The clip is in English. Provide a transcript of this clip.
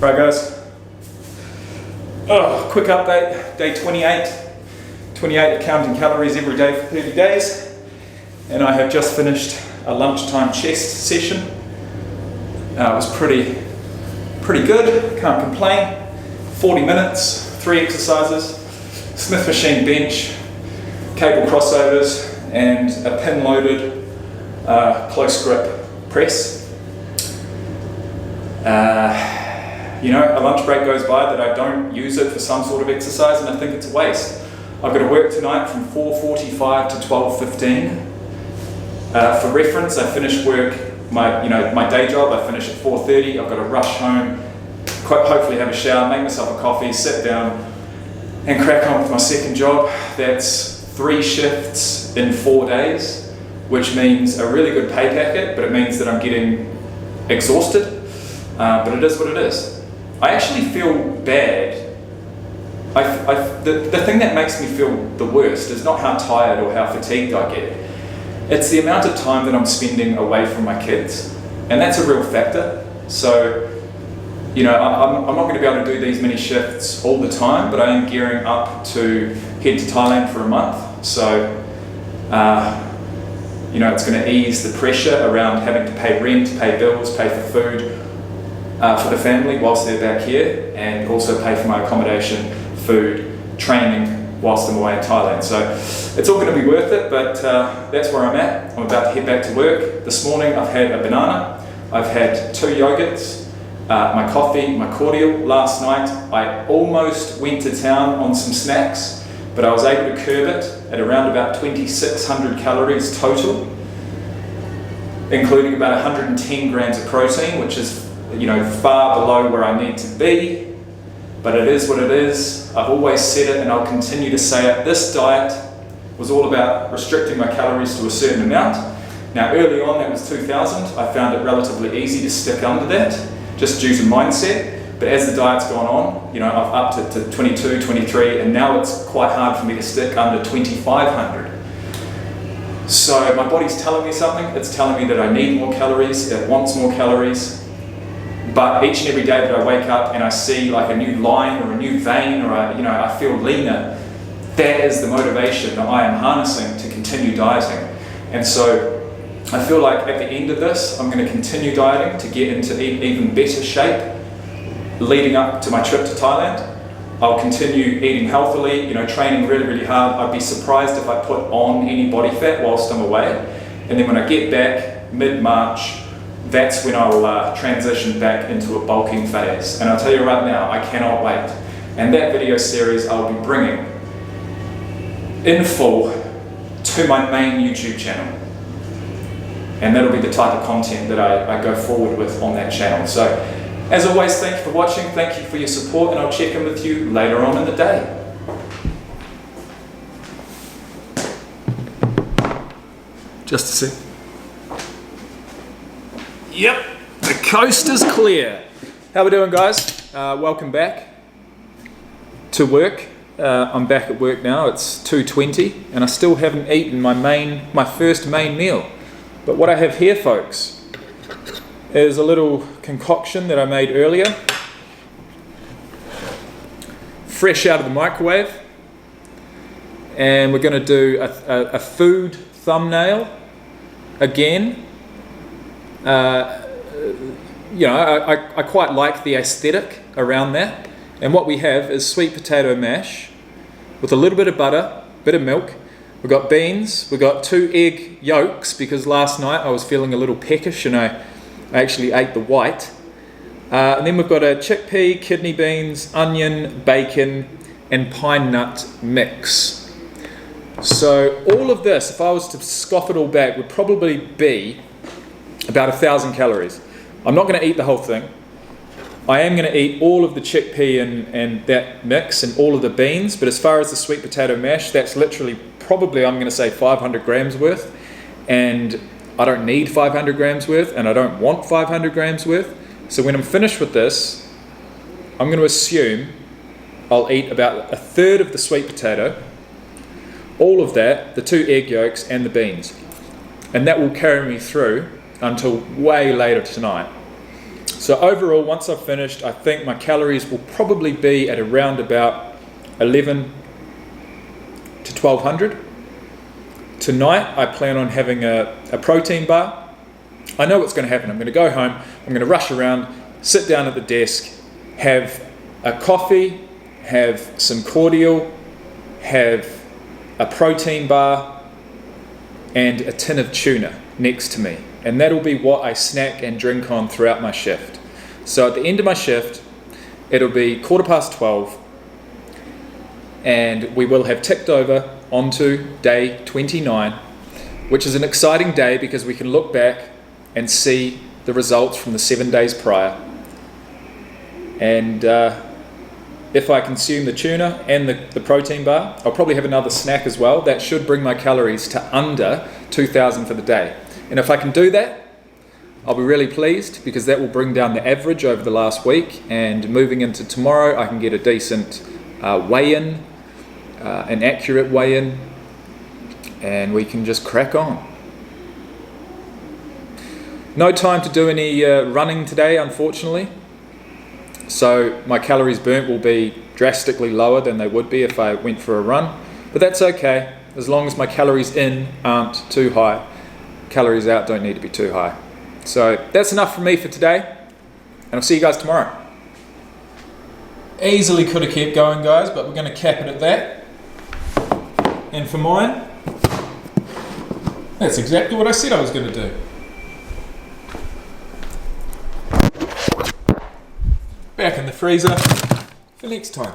Right guys, quick update, day 28. 28 counting calories every day for 30 days. And I have just finished a lunchtime chest session. It was pretty good, can't complain. 40 minutes, 3 exercises, Smith machine bench, cable crossovers, and a pin-loaded close grip press. A lunch break goes by that I don't use it for some sort of exercise, and I think it's a waste. I've got to work tonight from 4:45 to 12:15. For reference, I finish work, my day job, I finish at 4:30. I've got to rush home, hopefully have a shower, make myself a coffee, sit down and crack on with my second job. That's 3 shifts in 4 days, which means a really good pay packet, but it means that I'm getting exhausted. But it is what it is. I actually feel bad. The thing that makes me feel the worst is not how tired or how fatigued I get. It's the amount of time that I'm spending away from my kids. And that's a real factor. So, I'm not going to be able to do these many shifts all the time, but I am gearing up to head to Thailand for a month. So, it's going to ease the pressure around having to pay rent, pay bills, pay for food for the family whilst they're back here, and also pay for my accommodation, food, training whilst I'm away in Thailand. So it's all going to be worth it, but that's where I'm at. I'm about to head back to work. This morning I've had a banana, I've had 2 yogurts, my coffee, my cordial. Last night I almost went to town on some snacks, but I was able to curb it at around about 2,600 calories total, including about 110 grams of protein, which is far below where I need to be, but it is what it is. I've always said it and I'll continue to say it. This diet was all about restricting my calories to a certain amount. Now early on that was 2,000. I found it relatively easy to stick under that, just due to mindset. But as the diet's gone on, I've upped it to 22, 23, and now it's quite hard for me to stick under 2,500. So my body's telling me something. It's telling me that I need more calories, it wants more calories. But each and every day that I wake up and I see like a new line or a new vein, or I feel leaner, that is the motivation that I am harnessing to continue dieting. And so I feel like at the end of this, I'm going to continue dieting to get into even better shape leading up to my trip to Thailand. I'll continue eating healthily, training really, really hard. I'd be surprised if I put on any body fat whilst I'm away. And then when I get back mid-March, that's when I'll transition back into a bulking phase. And I'll tell you right now, I cannot wait. And that video series I'll be bringing in full to my main YouTube channel. And that'll be the type of content that I go forward with on that channel. So, as always, thank you for watching, thank you for your support, and I'll check in with you later on in the day. Just a sec. Yep, the coast is clear. How we doing, guys? Welcome back to work. I'm back at work now. It's 2:20 and I still haven't eaten my first main meal. But what I have here, folks, is a little concoction that I made earlier. Fresh out of the microwave. And we're going to do a food thumbnail again. I quite like the aesthetic around that. And what we have is sweet potato mash with a little bit of butter, bit of milk. We've got beans, we've got 2 egg yolks, because last night I was feeling a little peckish and I actually ate the white. And then we've got a chickpea, kidney beans, onion, bacon, and pine nut mix. So all of this, if I was to scoff it all back, would probably be about 1,000 calories. I'm not going to eat the whole thing. I am going to eat all of the chickpea and that mix and all of the beans, but as far as the sweet potato mash, that's literally probably, I'm going to say, 500 grams worth, and I don't need 500 grams worth, and I don't want 500 grams worth. So when I'm finished with this, I'm going to assume I'll eat about 1/3 of the sweet potato, all of that, the 2 egg yolks and the beans, and that will carry me through until way later tonight. So overall, once I've finished, I think my calories will probably be at around about 11 to 1200. Tonight, I plan on having a protein bar. I know what's going to happen. I'm going to go home, I'm going to rush around, sit down at the desk, have a coffee, have some cordial, have a protein bar, and a tin of tuna next to me. And that'll be what I snack and drink on throughout my shift. So at the end of my shift, it'll be 12:15, and we will have ticked over onto day 29, which is an exciting day because we can look back and see the results from the 7 days prior. And if I consume the tuna and the protein bar, I'll probably have another snack as well. That should bring my calories to under 2,000 for the day. And if I can do that, I'll be really pleased, because that will bring down the average over the last week. And moving into tomorrow, I can get a decent weigh-in, an accurate weigh-in, and we can just crack on. No time to do any running today, unfortunately. So my calories burnt will be drastically lower than they would be if I went for a run. But that's okay, as long as my calories in aren't too high. Calories out don't need to be too high. So that's enough for me for today, and I'll see you guys tomorrow. Easily could have kept going, guys, but we're going to cap it at that. And for mine, that's exactly what I said I was going to do. Back in the freezer for next time.